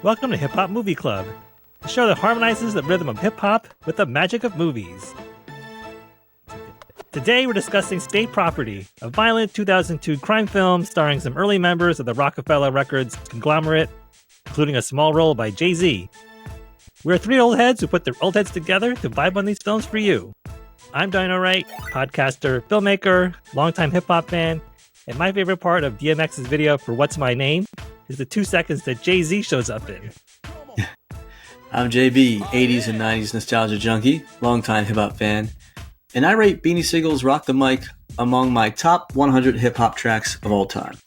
Welcome to Hip Hop Movie Club, the show that harmonizes the rhythm of hip hop with the magic of movies. Today we're discussing State Property, a violent 2002 crime film starring some early members of the Roc-A-Fella Records conglomerate, including a small role by Jay-Z. We're three old heads who put their old heads together to vibe on these films for you. I'm Dino Wright, podcaster, filmmaker, longtime hip hop fan, and my favorite part of DMX's video for What's My Name is the 2 seconds that Jay-Z shows up in. I'm JB, 80s and 90s nostalgia junkie, longtime hip hop fan, and I rate Beanie Sigel's Rock the Mic among my top 100 hip hop tracks of all time.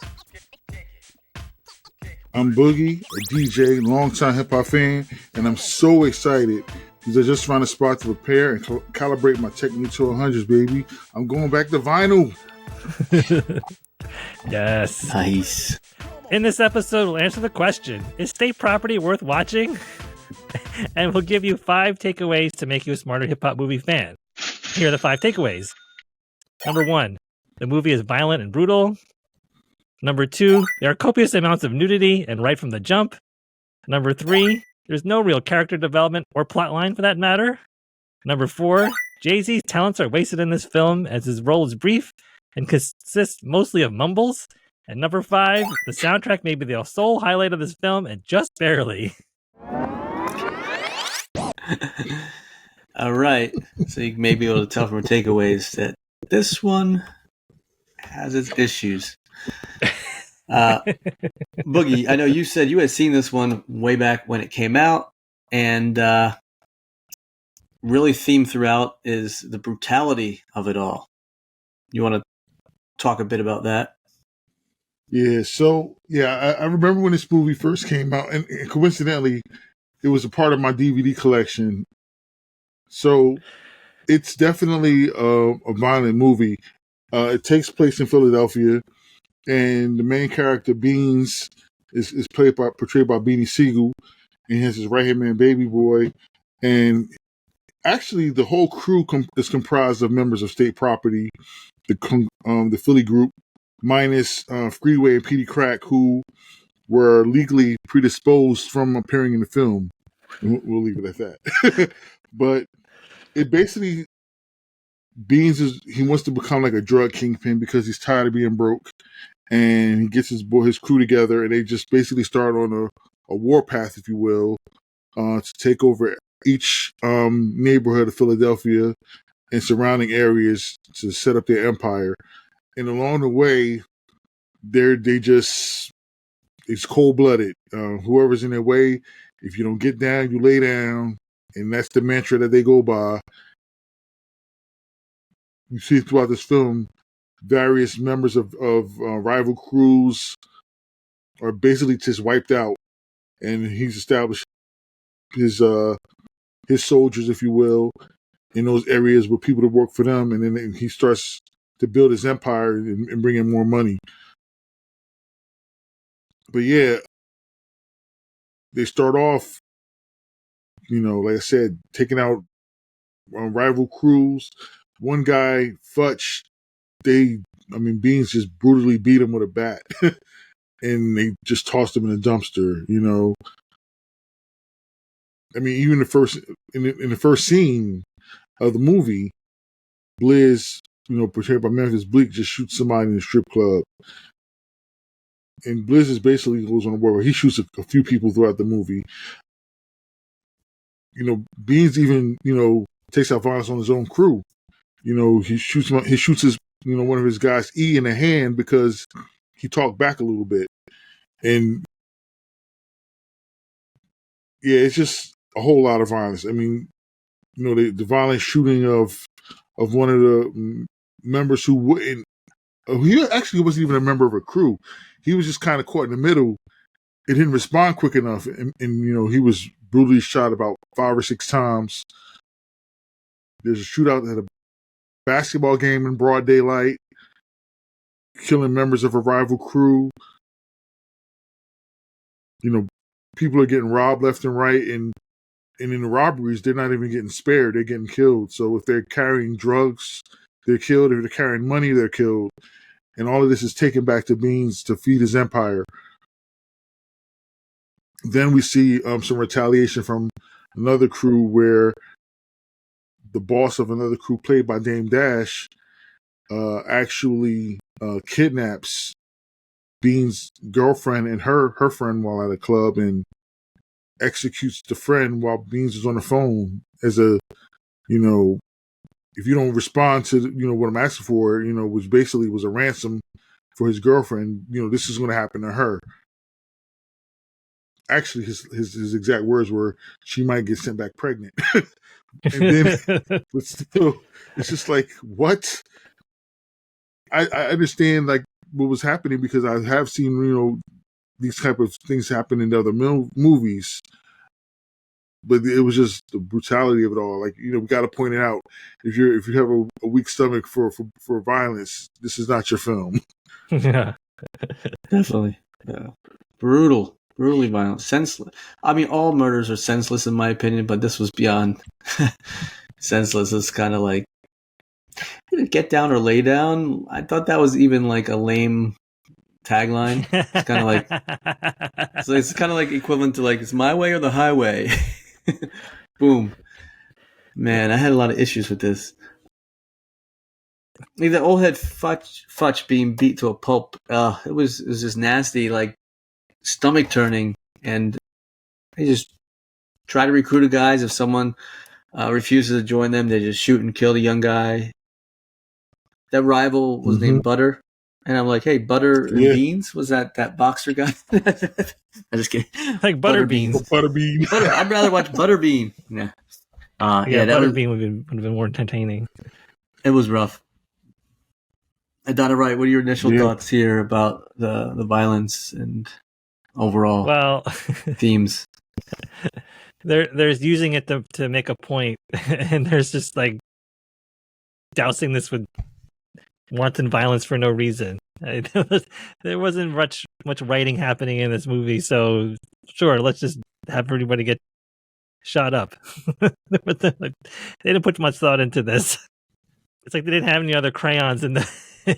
I'm Boogie, a DJ, longtime hip hop fan, and I'm so excited because I just found a spot to repair and calibrate my Technique 1200s, baby. I'm going back to vinyl. Yes. Nice. In this episode, we'll answer the question, is State Property worth watching? And we'll give you 5 takeaways to make you a smarter hip-hop movie fan. Here are the 5 takeaways. Number 1, the movie is violent and brutal. Number 2, there are copious amounts of nudity and right from the jump. Number 3, there's no real character development or plot line for that matter. Number 4, Jay-Z's talents are wasted in this film as his role is brief and consists mostly of mumbles. And number 5, the soundtrack may be the sole highlight of this film and just barely. All right. So you may be able to tell from our takeaways that this one has its issues. Boogie, I know you said you had seen this one way back when it came out, and really themed throughout is the brutality of it all. You want to talk a bit about that? Yeah, so, I remember when this movie first came out, and coincidentally, it was a part of my DVD collection. So, it's definitely a violent movie. It takes place in Philadelphia, and the main character, Beans, is portrayed by Beanie Sigel, and he has his right-hand man, Baby Boy, and actually the whole crew is comprised of members of State Property, the Philly group, minus Freeway and Petey Crack, who were legally predisposed from appearing in the film. We'll leave it at that. But it basically, Beans he wants to become like a drug kingpin because he's tired of being broke, and he gets his crew together, and they just basically start on a war path, if you will, to take over each neighborhood of Philadelphia and surrounding areas to set up their empire. And along the way, it's cold-blooded. Whoever's in their way, if you don't get down, you lay down. And that's the mantra that they go by. You see throughout this film, various members of rival crews are basically just wiped out. And he's established his soldiers, if you will, in those areas with people to work for them. And then he starts to build his empire and bring in more money. But yeah, they start off, like I said, taking out rival crews. One guy, Futch, Beans just brutally beat him with a bat. And they just tossed him in a dumpster, even in the first scene of the movie, Blizz, portrayed by Memphis Bleak, just shoots somebody in the strip club. And Blizz basically goes on a war where he shoots a few people throughout the movie. Beans even, takes out violence on his own crew. He shoots his, one of his guys, E, in the hand because he talked back a little bit. And yeah, it's just a whole lot of violence. The violent shooting of one of the members he actually wasn't even a member of a crew. He was just kind of caught in the middle. It didn't respond quick enough. And he was brutally shot about 5 or 6 times. There's a shootout at a basketball game in broad daylight, killing members of a rival crew. People are getting robbed left and right. And in the robberies, they're not even getting spared. They're getting killed. So if they're carrying drugs, they're killed. If they're carrying money, they're killed. And all of this is taken back to Beans to feed his empire. then we see some retaliation from another crew where the boss of another crew, played by Dame Dash, actually kidnaps Bean's girlfriend and her friend while at a club, and executes the friend while Beans is on the phone as a, if you don't respond to what I'm asking for, which basically was a ransom for his girlfriend, this is going to happen to her. Actually, his exact words were, "She might get sent back pregnant." And then, but still, it's just like, what? I understand like what was happening because I have seen these type of things happen in other movies, but it was just the brutality of it all. Like, we got to point it out. If you have a weak stomach for violence, this is not your film. Yeah, Definitely. Yeah. Brutally violent, senseless. I mean, all murders are senseless in my opinion, but this was beyond senseless. It's kind of like, get down or lay down. I thought that was even like a lame tagline. It's kind of like, so it's kind of like equivalent to like, it's my way or the highway. Boom. Man, I had a lot of issues with this. Like the old head Futch being beat to a pulp. It was just nasty, like stomach turning, and they just try to recruit the guys. If someone refuses to join them, they just shoot and kill the young guy. That rival was named Butter, and I'm like, hey, Butter and Beans? Was that boxer guy? I'm just kidding. Like Butterbeans. Butterbean. I'd rather watch Butterbean. Yeah. Butterbean would have been more entertaining. It was rough. Donna Wright, what are your initial thoughts here about the violence and overall themes? There's using it to make a point, and there's just like dousing this with wanton violence for no reason. There wasn't much writing happening in this movie, so sure, let's just have everybody get shot up. They didn't put much thought into this. It's like they didn't have any other crayons in the they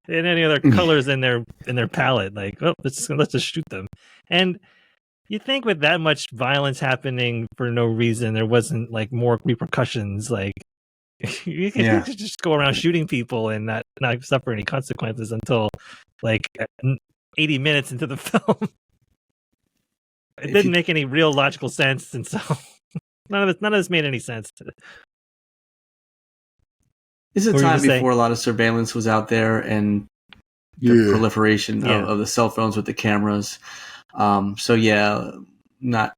didn't have any other colors in their palette. Like, let's just shoot them. And you think with that much violence happening for no reason, there wasn't like more repercussions. Like you can just go around shooting people and not suffer any consequences until like 80 minutes into the film. It didn't make any real logical sense, and so none of this made any sense. It's a time before a lot of surveillance was out there and the proliferation of the cell phones with the cameras. So not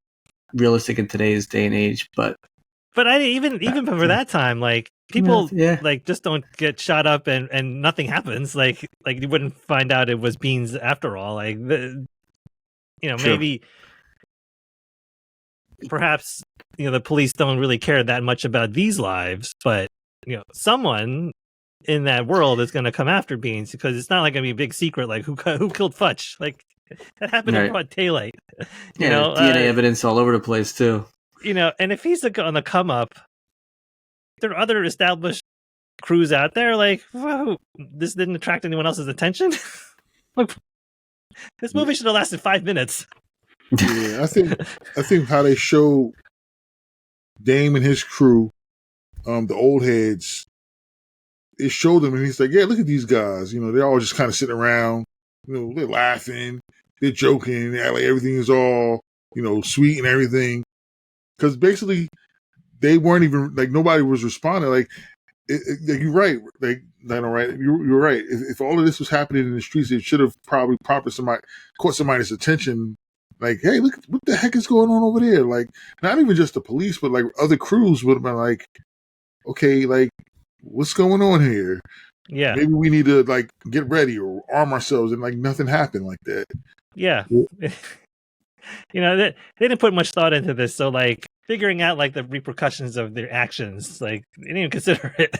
realistic in today's day and age, but even for that time, like people like just don't get shot up and nothing happens. Like you wouldn't find out it was Beans after all. Like maybe perhaps the police don't really care that much about these lives, but someone in that world is going to come after Beans because it's not like going to be a big secret. Like who killed Futch? Like that happened in broad daylight. DNA evidence all over the place too. And if he's on the come up, there are other established crews out there. Like, whoa, this didn't attract anyone else's attention. Like, this movie should have lasted 5 minutes. Yeah, I think how they show Dame and his crew, the old heads, it showed them, and he's like, "Yeah, look at these guys. They're all just kind of sitting around. They're laughing, they're joking, they act like everything is all sweet and everything." Because basically, they weren't even like nobody was responding. Like, you're right. Like, right. You're right. If all of this was happening in the streets, it should have probably caught somebody's attention. Like, hey, look, what the heck is going on over there? Like, not even just the police, but like other crews would have been like, okay, like, what's going on here? Yeah, maybe we need to like get ready or arm ourselves, and like nothing happened like that. Yeah. They didn't put much thought into this, so like figuring out like the repercussions of their actions, like they didn't even consider it.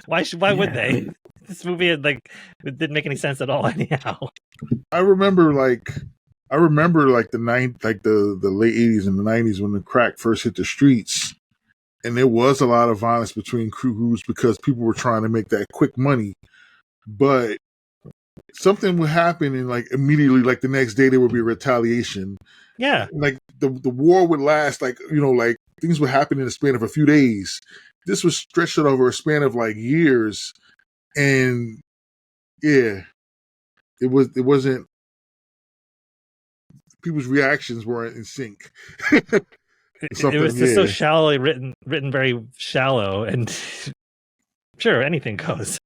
Why would they? This movie it didn't make any sense at all anyhow. I remember the late 80s and the 90s when the crack first hit the streets, and there was a lot of violence between crews because people were trying to make that quick money. But something would happen, and like immediately, like the next day, there would be a retaliation. Yeah. Like the war would last, like like things would happen in the span of a few days. This was stretched out over a span of like years, and yeah, it wasn't. People's reactions weren't in sync. It was just so shallowly written very shallow, and sure, anything goes.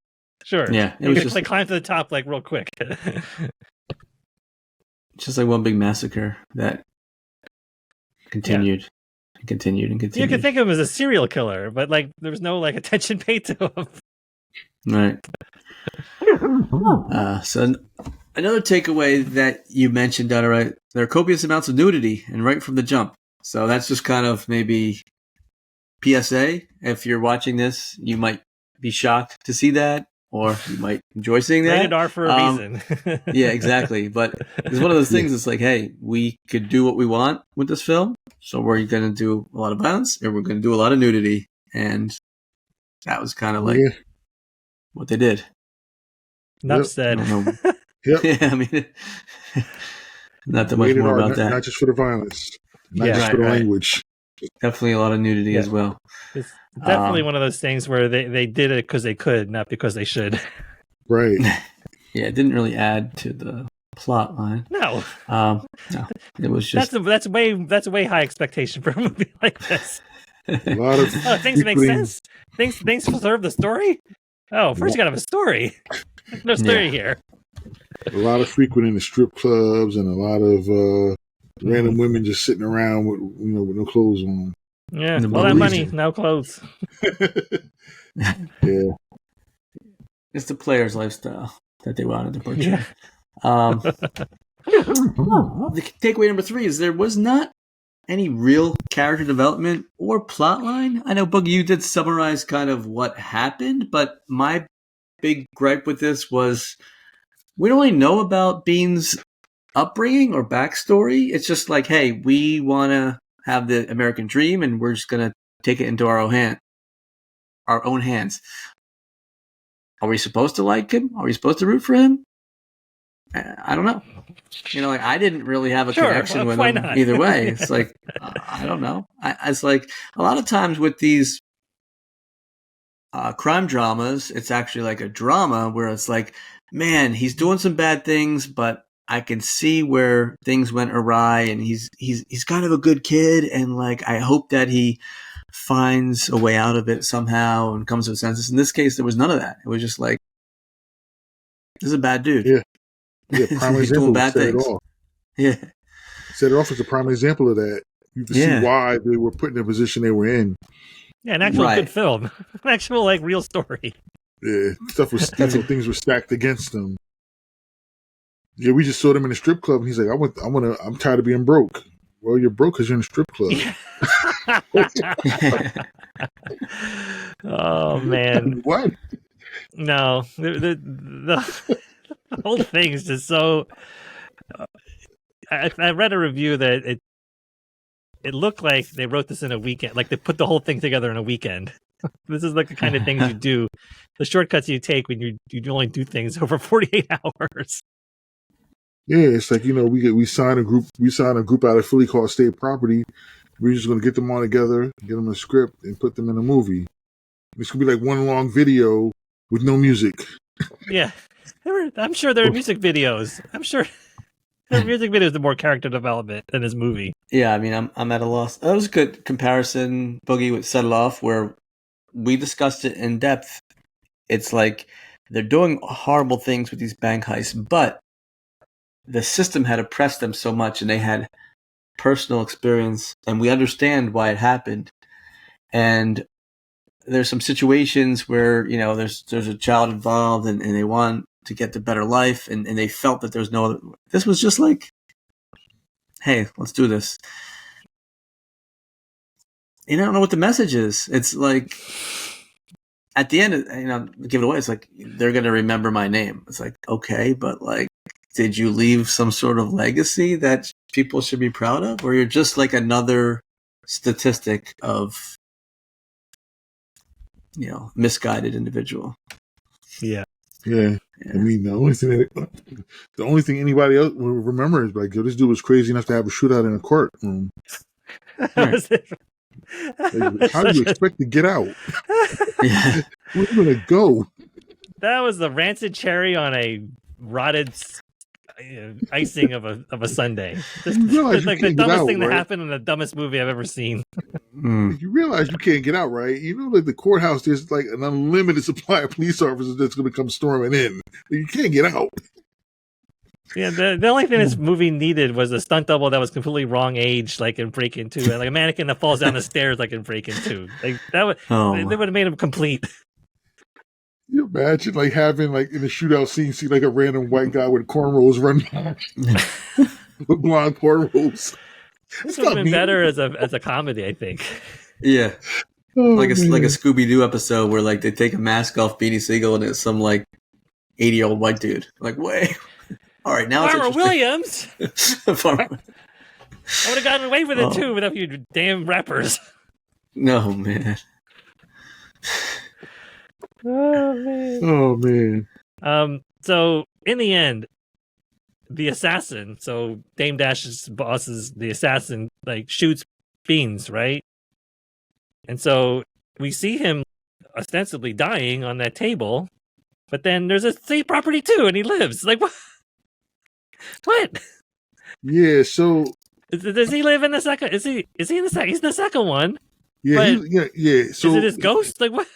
Sure. Yeah, you can like climb to the top like real quick. Just like one big massacre that continued and continued and continued. You could think of him as a serial killer, but like there was no like attention paid to him. Right. So another takeaway that you mentioned, Donna, right? There are copious amounts of nudity, and right from the jump. So that's just kind of maybe PSA. If you're watching this, you might be shocked to see that, or you might enjoy seeing that. Rated R for a reason. Yeah, exactly. But it's one of those things. It's like, hey, we could do what we want with this film. So we're going to do a lot of violence, and we're going to do a lot of nudity. And that was kind of like what they did. Enough said. Yep. Yeah, I mean, not that much more about that. Not just for the violence, not just for the language. Definitely a lot of nudity as well. It's definitely one of those things where they did it because they could, not because they should. Right. Yeah, it didn't really add to the plot line. No. No. It was just that's a way high expectation for a movie like this. A lot of things make sense. Things serve the story. Oh, first you gotta have a story. No story here. A lot of frequenting the strip clubs and a lot of random women just sitting around with with no clothes on. Yeah, all that money, no clothes. Yeah, it's the player's lifestyle that they wanted to portray. Yeah. The takeaway number 3 is there was not any real character development or plot line. I know, Boogie, you did summarize kind of what happened, but my big gripe with this was we don't really know about Bean's upbringing or backstory. It's just like, hey, we want to have the American dream, and we're just going to take it into our own hands. Are we supposed to like him? Are we supposed to root for him? I don't know. Like I didn't really have a connection with him either way. It's like, I don't know. It's like a lot of times with these crime dramas, it's actually like a drama where it's like, man, he's doing some bad things, but I can see where things went awry, and he's kind of a good kid, and like I hope that he finds a way out of it somehow and comes to a senses. In this case, there was none of that. It was just like, this is a bad dude. Yeah, prime he's example. Doing bad things. Yeah, set it off as a prime example of that. You can see why they were put in the position they were in. Yeah, an actual good film, an actual like real story. Yeah, things were stacked against them. Yeah, we just saw them in a strip club, and he's like, I'm tired of being broke. Well, you're broke because you're in a strip club. Oh man, what? No, the whole thing is just so. I read a review that it looked like they wrote this in a weekend, like they put the whole thing together in a weekend. This is like the kind of things you do, the shortcuts you take when you only do things over 48 hours. Yeah, it's like, we sign a group out of Philly called State Property. We're just going to get them all together, get them a script, and put them in a movie. It's going to be like one long video with no music. Yeah, I'm sure there are music videos. I'm sure there are music videos with more character development than this movie. Yeah, I mean, I'm at a loss. That was a good comparison, Boogie, with Set It Off, where we discussed it in depth. It's like they're doing horrible things with these bank heists, but the system had oppressed them so much, and they had personal experience, and we understand why it happened. And there's some situations where there's a child involved, and they want to get the better life, and they felt that there's no other. This was just like, hey, let's do this. I don't know what the message is. It's like at the end, give it away. It's like they're gonna remember my name. It's like, okay, but like, did you leave some sort of legacy that people should be proud of, or you're just like another statistic of misguided individual? Yeah. Yeah. I mean, the only thing anybody else will remember is like, yo, this dude was crazy enough to have a shootout in a courtroom. Was it- Like, how do you expect to get out? Yeah. Where are you gonna go? That was the rancid cherry on a rotted icing of a sundae. This You realize it's you like the can't get dumbest out, thing that right? happened in the dumbest movie I've ever seen. Mm. You realize you can't get out, right? You know, like the courthouse, there's like an unlimited supply of police officers that's going to come storming in. You can't get out. Yeah, the only thing this movie needed was a stunt double that was completely wrong age, like in Break Into, and like a mannequin that falls down the stairs, like in Break Into. Like that would they would have made him complete. You imagine like having like in the shootout scene, see like a random white guy with cornrows running with blonde cornrows. This would have been better as a comedy, I think. Yeah. Oh, like a man. Scooby Doo episode where like they take a mask off Beanie Sigel and it's some like 80-year-old white dude. Like, wait. All right, now Farmer it's Williams. Farmer. I would have gotten away with it too without you damn rappers. No, man. Oh man. Oh man. So in the end, the assassin, so Dame Dash's boss is the assassin, like shoots Beans, right? And so we see him ostensibly dying on that table, but then there's a state property too, and he lives. Like what? What? Yeah. So Does he live in the second? Is he in the second? He's in the second one. yeah, But yeah. So is it his ghost? Like what?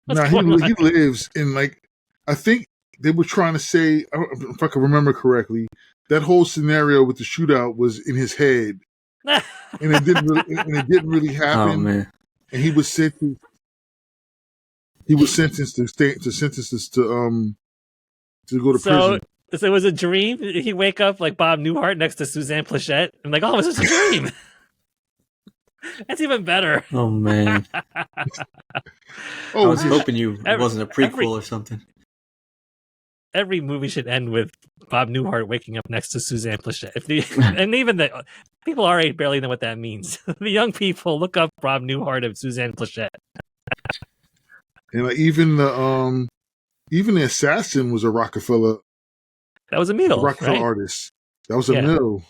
What's he going on? lives in like I think they were trying to say, if I can remember correctly, that whole scenario with the shootout was in his head, and it didn't really happen. Oh man. And he was sentenced. He was sentenced to go to prison. So it was a dream. He wake up like Bob Newhart next to Suzanne Plachette. I'm like, oh, it was just a dream. That's even better. Oh man. I was hoping it wasn't a prequel or something. Every movie should end with Bob Newhart waking up next to Suzanne Plachette. And even the people our age barely know what that means. The young people look up Bob Newhart and Suzanne Plachette. And like, even the assassin was a Roc-A-Fella. That was a Meadle, Roc-A-Fella right? artist. That was a Mill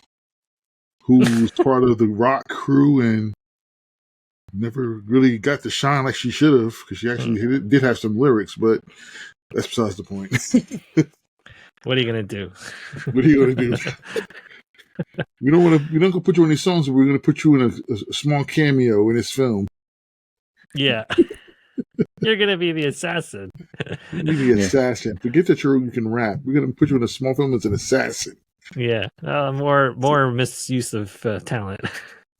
who was part of the rock crew and never really got to shine like she should have, because she actually did have some lyrics, but that's besides the point. What are you gonna do? What are you gonna do? We don't gonna put you on these songs, but we're gonna put you in a small cameo in this film. Yeah. You're gonna be the assassin. You're the assassin. Forget that you can rap. We're gonna put you in a small film as an assassin. Yeah. More misuse of talent.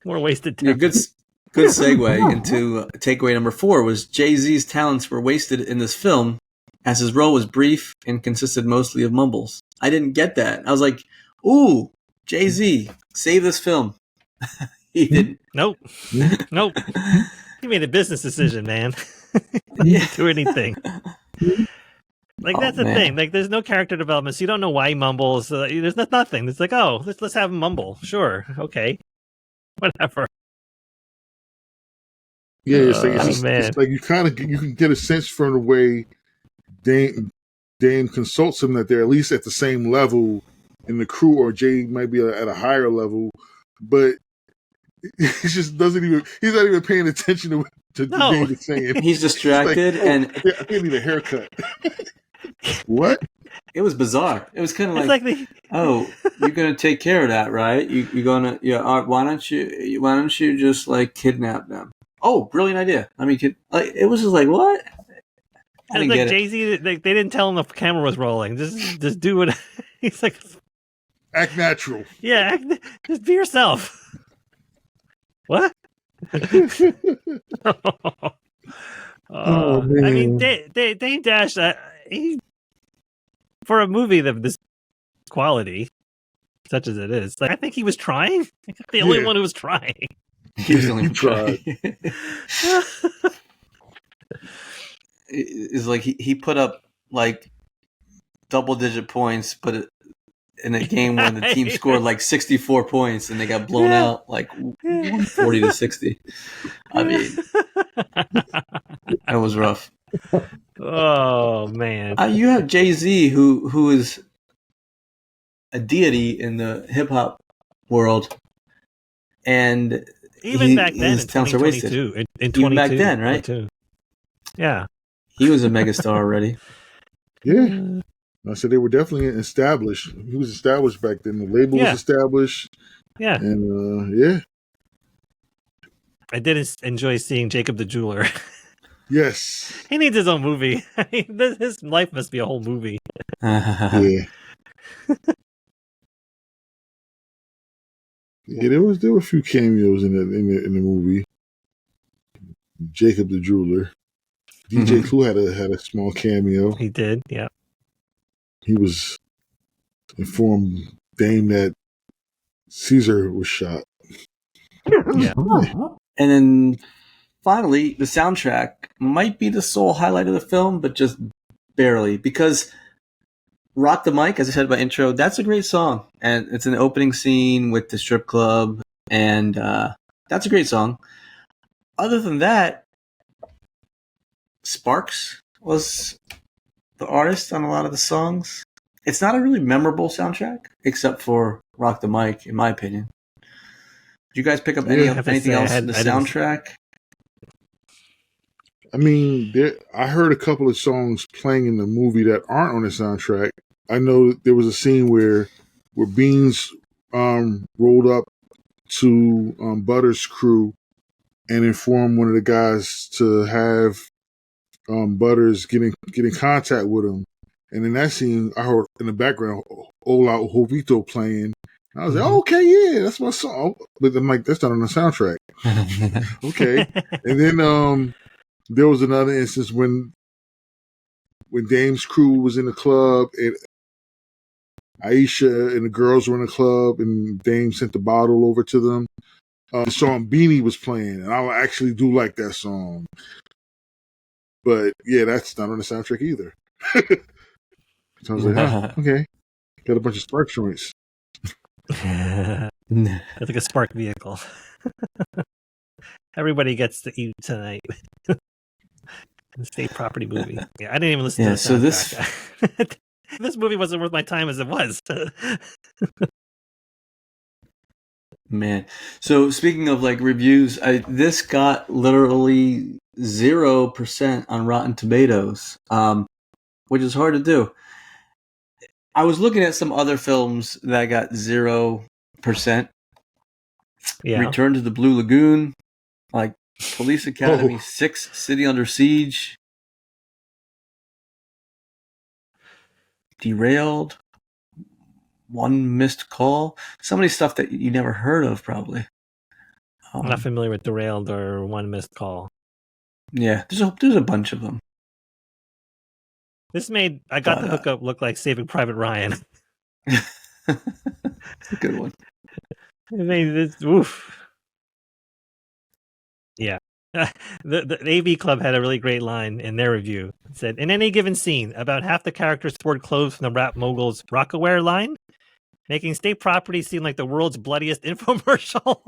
More wasted Yeah, talent. good segue into takeaway number 4 was Jay-Z's talents were wasted in this film as his role was brief and consisted mostly of mumbles. I didn't get that. I was like, ooh, Jay-Z, save this film. He didn't. Nope. He made a business decision, man. Yeah. Didn't do anything. Like that's the thing. Like there's no character development, so you don't know why he mumbles. There's nothing. It's like, oh, let's have him mumble. Sure, okay, whatever. Yeah, it's like you can get a sense from the way Dame consults him that they're at least at the same level in the crew, or Jay might be at a higher level, but he just doesn't even. He's not even paying attention to Dame is saying. He's distracted, like, and I think I need a haircut. What? It was bizarre. It was kind of like oh, you're gonna take care of that, right? You're gonna, why don't you just like kidnap them? Oh, brilliant idea. I mean, it was just like, what? I didn't get it. Jay-Z, they didn't tell him the camera was rolling. Just do it. He's like, act natural. Yeah, just be yourself. What? Oh man! I mean, Dame Dash, he for a movie of this quality, such as it is, like I think he was trying. The only one who was trying. He was the only one tried. It's like he put up like double-digit points, but in a game where the team scored like 64 points and they got blown out like 140 to 60. I mean, that was rough. Oh man. You have Jay-Z, who is a deity in the hip hop world, and Even back then his in talents are wasted. 2022, in Even back 22, then, right? 22. Yeah. He was a megastar already. Yeah. I said they were definitely established. He was established back then. The label was established. Yeah. And yeah. I did enjoy seeing Jacob the Jeweler. Yes. He needs his own movie. His life must be a whole movie. Yeah. Yeah, there were a few cameos in the movie. Jacob the Jeweler. DJ Clue had a small cameo. He did, yeah. He was informed Dame that Caesar was shot. Yeah. And then finally, the soundtrack might be the sole highlight of the film, but just barely, because Rock the Mic, as I said in my intro, that's a great song. And it's an opening scene with the strip club, and that's a great song. Other than that, Sparks was the artist on a lot of the songs. It's not a really memorable soundtrack, except for Rock the Mic, in my opinion. Did you guys pick up anything else in the soundtrack? I mean, I heard a couple of songs playing in the movie that aren't on the soundtrack. I know there was a scene where Beans rolled up to Butter's crew and informed one of the guys to have Butters get in contact with him. And in that scene, I heard in the background Ola Jovito playing. I was like, oh, okay, yeah, that's my song. But I'm like, that's not on the soundtrack. Okay. And then there was another instance when Dame's crew was in the club and Aisha and the girls were in the club and Dame sent the bottle over to them. The song Beanie was playing, and I actually do like that song. But yeah, that's not on the soundtrack either. So I was like, okay. Got a bunch of Spark joints. That's like a Spark vehicle. Everybody gets to eat tonight. State property movie. Yeah, I didn't even listen to the soundtrack. This movie wasn't worth my time as it was. Man. So speaking of like reviews, this got literally 0% on Rotten Tomatoes, which is hard to do. I was looking at some other films that got 0%. Yeah. Return to the Blue Lagoon, like Police Academy 6, City Under Siege, Derailed, One Missed Call. So many stuff that you never heard of, probably. I'm not familiar with Derailed or One Missed Call. Yeah, there's a bunch of them. This made I Got the Hookup look like Saving Private Ryan. It's a good one. It made this oof. Yeah. The AV Club had a really great line in their review. It said, in any given scene, about half the characters sport clothes from the rap mogul's Roc-A-Wear line, making state property seem like the world's bloodiest infomercial.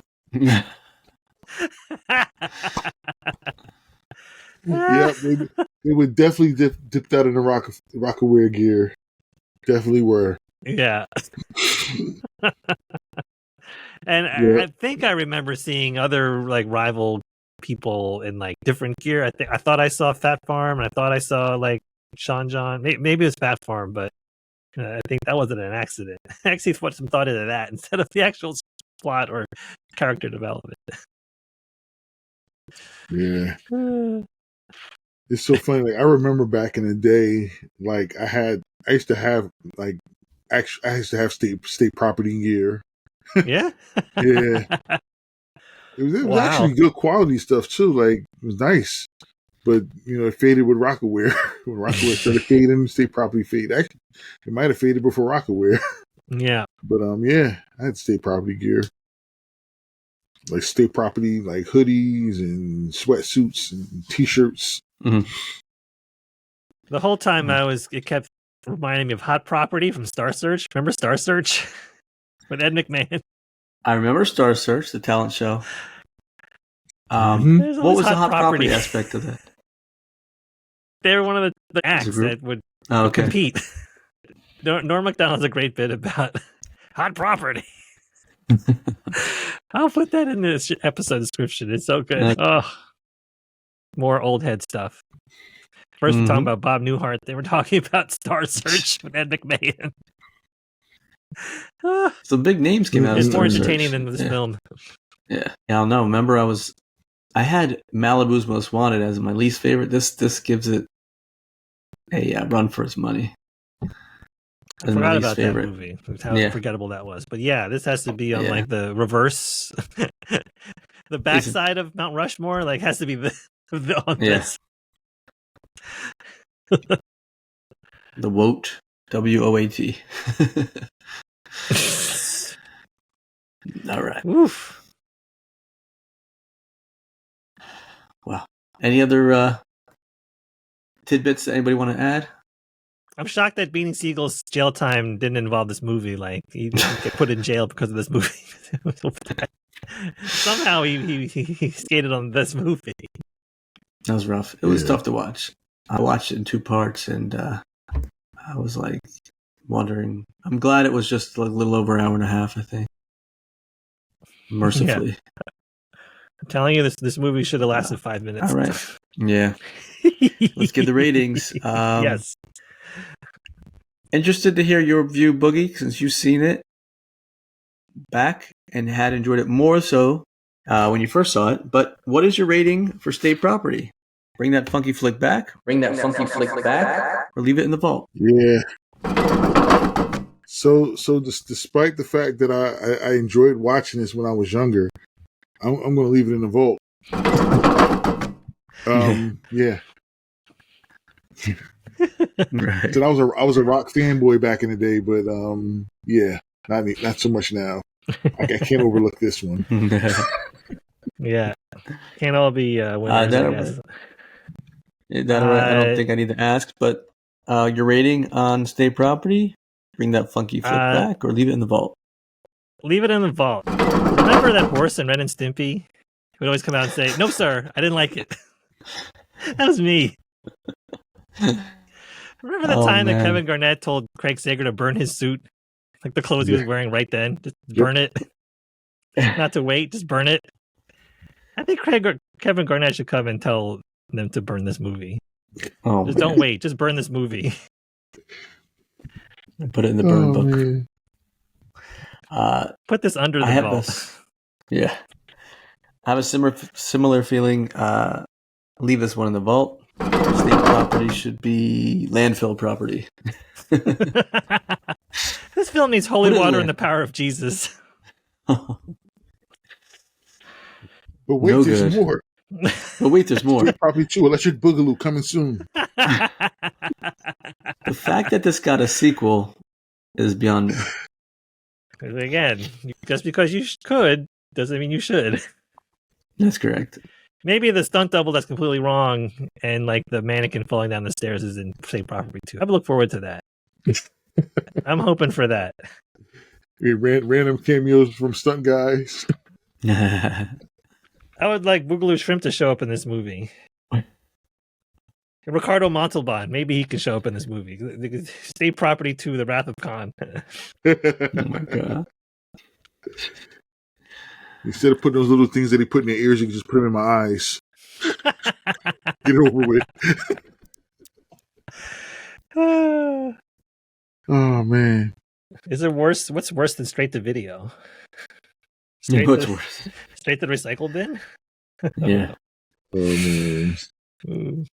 Yeah, they would definitely dipped out in the Roc-A-Wear gear. Definitely were. Yeah. And I think I remember seeing other like rival people in like different gear. I thought I saw Fat Farm, and I thought I saw like Sean John. Maybe it was Fat Farm, but I think that wasn't an accident. I actually put some thought into that instead of the actual plot or character development. Yeah. It's so funny. Like I remember back in the day, like I used to have state property gear. Yeah. Yeah. It was actually good quality stuff too. Like it was nice, but it faded with Roc-A-Wear. When Roc-A-Wear started fading, state property faded. Actually, it might have faded before Roc-A-Wear. Yeah. But yeah, I had state property gear, like state property, like hoodies and sweatsuits and t-shirts. Mm-hmm. The whole time it kept reminding me of Hot Property from Star Search. Remember Star Search with Ed McMahon? I remember Star Search, the talent show. What was the hot property aspect of that? They were one of the the acts that would okay. compete. Norm Macdonald's a great bit about hot property. I'll put that in this episode description. It's so good. More old head stuff. First, we're talking about Bob Newhart. They were talking about Star Search with Ed McMahon. So big names came out. It's of more Star entertaining Search. than this film. Yeah, I don't know. Remember, I had Malibu's Most Wanted as my least favorite. This gives it a run for its money. I forgot about that movie. How forgettable that was. But yeah, this has to be on like the reverse, the backside of Mount Rushmore. Like has to be on this. The WOAT, WOAT. All right. Oof. Wow. Any other tidbits that anybody want to add? I'm shocked that Beanie Siegel's jail time didn't involve this movie. Like he didn't get put in jail because of this movie. Somehow he skated on this movie. That was rough. It was tough to watch. I watched it in 2 parts, and I was like wondering. I'm glad it was just like a little over an hour and a half. I think. Mercifully. Yeah. I'm telling you, this movie should have lasted 5 minutes. All right. Yeah. Let's get the ratings. Yes. Interested to hear your view, Boogie, since you've seen it back and had enjoyed it more so when you first saw it. But what is your rating for State Property? Bring that funky flick back. Or leave it in the vault. Yeah. So despite the fact that I enjoyed watching this when I was younger, I'm going to leave it in the vault. Yeah. Right. So I was a rock fanboy back in the day, but yeah, not so much now. I can't overlook this one. Yeah, can't all be winners. I guess. I don't think I need to ask, but your rating on State Property? Bring that funky flick back, or leave it in the vault? Leave it in the vault. Remember that horse in Ren and Stimpy? He would always come out and say, "No, sir, I didn't like it." That was me. Remember the time that Kevin Garnett told Craig Sager to burn his suit? Like the clothes he was wearing right then? Just burn it. Not to wait, just burn it. I think Kevin Garnett should come and tell them to burn this movie. Don't wait, just burn this movie. Put it in the burn book. Put this under the vault. I have a similar feeling. Leave this one in the vault. State Property should be landfill property. This film needs holy water and the power of Jesus. But wait, there's more. But wait, there's more. State Property 2, Electric Boogaloo, coming soon. The fact that this got a sequel is beyond me. Again, just because you could doesn't mean you should. That's correct. Maybe the stunt double that's completely wrong and like the mannequin falling down the stairs is in State Property 2. I look forward to that. I'm hoping for that. Random cameos from stunt guys. I would like Boogaloo Shrimp to show up in this movie. Ricardo Montalban, maybe he can show up in this movie. State Property 2, The Wrath of Khan. Oh my god. Instead of putting those little things that he put in their ears, you can just put them in my eyes. Get it over with. Oh, man. Is it worse? What's worse than straight to video? What's worse? Straight to the recycle bin? Yeah. Oh, man.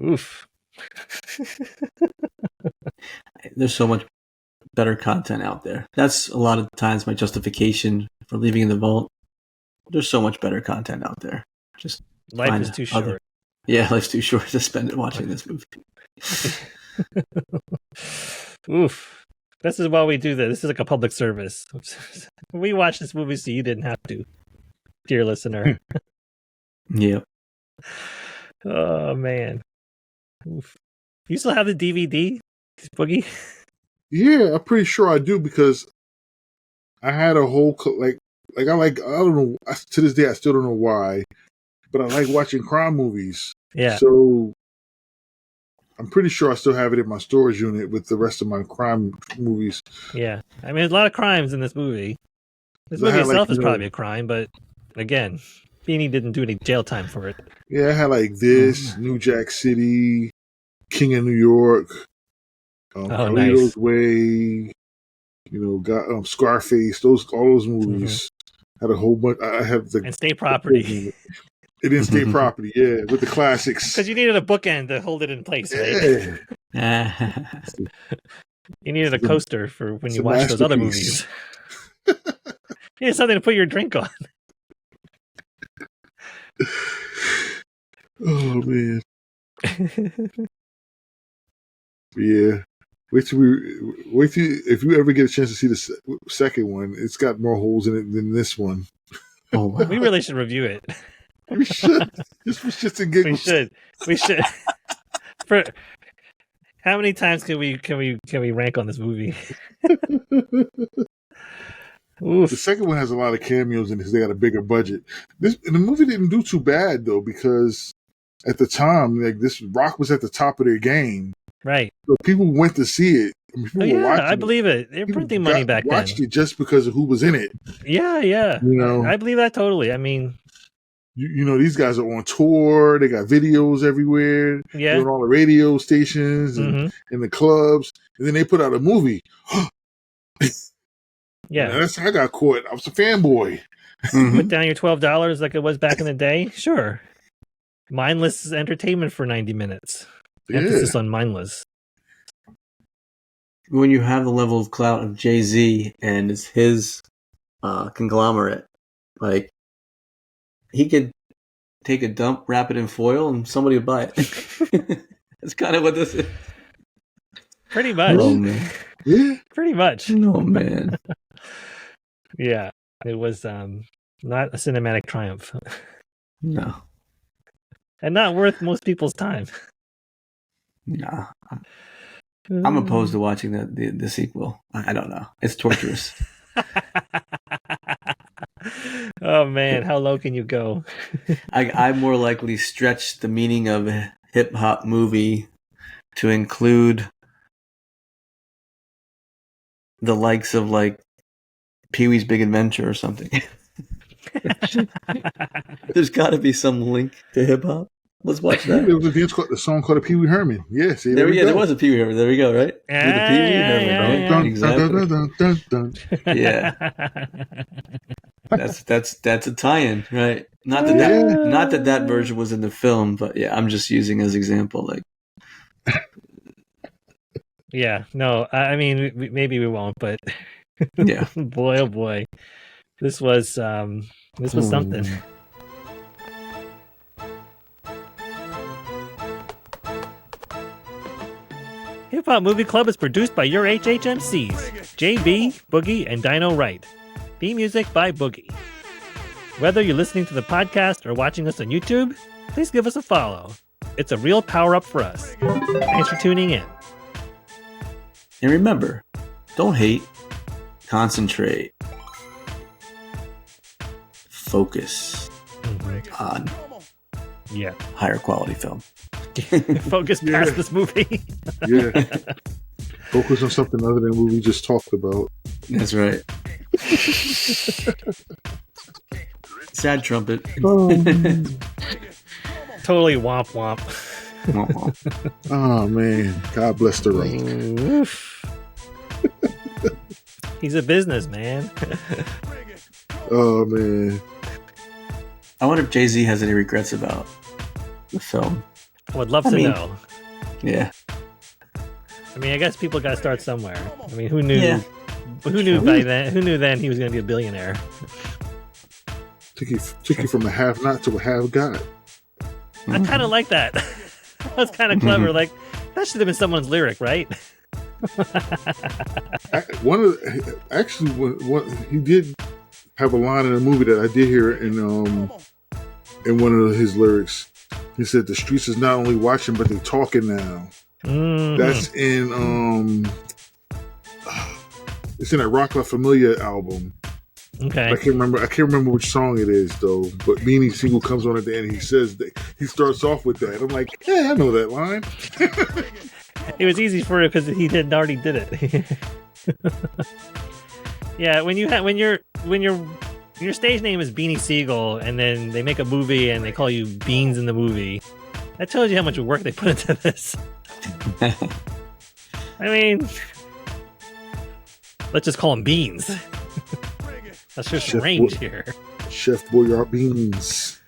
Oof. There's so much better content out there. That's a lot of times my justification for leaving in the vault. There's so much better content out there. Just life is too short. Life's too short to spend it watching this movie. Oof. This is why we do this. This is like a public service. We watch this movie so you didn't have to, dear listener. Yep. Oh, man. Oof. You still have the DVD, Boogie? Yeah, I'm pretty sure I do because I had a whole I don't know, to this day I still don't know why, but I like watching crime movies. Yeah. So I'm pretty sure I still have it in my storage unit with the rest of my crime movies. Yeah. I mean, there's a lot of crimes in this movie. This movie itself is probably a crime, but again, Beanie didn't do any jail time for it. Yeah, I had like this, New Jack City, King of New York, Carlito's Way, Scarface, all those movies. Had a whole bunch. I have and State Property. It didn't State Property, yeah, with the classics. Because you needed a bookend to hold it in place, right? Yeah. You needed a coaster for when you watch those other movies. You needed something to put your drink on. Oh man. Yeah. Wait till if you ever get a chance to see the second one, it's got more holes in it than this one. Oh, wow. We really should review it. We should. This was just a giggles. We should. For how many times can we rank on this movie? The second one has a lot of cameos in it because they got a bigger budget. The movie didn't do too bad though, because at the time, like this Rock was at the top of their game. Right. So people went to see it. I believe it. They're printing money back then. Watched it just because of who was in it. Yeah. I believe that totally. I mean, these guys are on tour. They got videos everywhere. Yeah. They're on all the radio stations and in the clubs. And then they put out a movie. Yeah. And that's how I got caught. I was a fanboy. Put down your $12 like it was back in the day. Sure. Mindless entertainment for 90 minutes. Yeah. Emphasis on mindless. When you have the level of clout of Jay-Z and it's his conglomerate, like, he could take a dump, wrap it in foil, and somebody would buy it. That's kind of what this is. Pretty much. Oh, man. Yeah. Pretty much. Oh, man. Yeah. It was not a cinematic triumph. No. And not worth most people's time. Nah. I'm opposed to watching the sequel. I don't know. It's torturous. Oh man, how low can you go? I more likely stretch the meaning of a hip hop movie to include the likes of like Pee-wee's Big Adventure or something. There's got to be some link to hip hop. Let's watch that. There was a song called Pee Wee Herman. Yeah, see, there was a Pee Wee Herman. There we go, right? Yeah. That's a tie-in, right? Not that that version was in the film, but yeah, I'm just using as example. Like, yeah, no, I mean, maybe we won't, but yeah, boy, oh boy, this was something. Hip Hop Movie Club is produced by your HHMCs, JB, Boogie, and Dino Wright. Theme music by Boogie. Whether you're listening to the podcast or watching us on YouTube, please give us a follow. It's a real power-up for us. Thanks for tuning in. And remember, don't hate, concentrate, focus on higher quality film. Focus past this movie. Yeah. Focus on something other than what we just talked about. That's right. Sad trumpet. Totally womp womp. Oh man, God bless the right. He's a businessman. Oh man. I wonder if Jay-Z has any regrets about the film. I would love to know. Yeah. I mean, I guess people got to start somewhere. I mean, who knew? Yeah. Who knew by then? Who knew then he was going to be a billionaire? Took you from a have not to a have got. I kind of like that. That's kind of clever. Like, that should have been someone's lyric, right? He did have a line in a movie that I did hear in one of his lyrics. He said, "The streets is not only watching, but they talking now." Mm-hmm. That's in it's in that Roc-A-Fella album. Okay. I can't remember which song it is though. But Beanie Sigel comes on at the end. He says that he starts off with that. I'm like, yeah, I know that line. It was easy for you because he had already did it. Yeah, when your stage name is Beanie Sigel, and then they make a movie and they call you Beans in the movie, that tells you how much work they put into this. I mean, let's just call him Beans. Let's just Chef range here. Chef Boyardee Beans.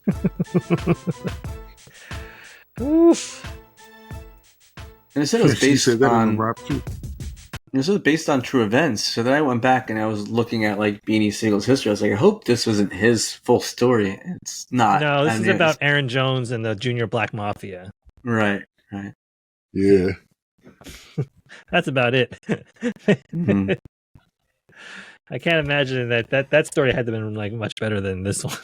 Oof. And it said it was She based said that on Rob too. this was based on true events. So then I went back and I was looking at like Beanie Siegel's history. I was like, I hope this wasn't his full story. It's not. No, this I is mean, about Aaron Jones and the Junior Black Mafia. Right. Yeah. That's about it. Mhm. I can't imagine that story had to have been like much better than this one.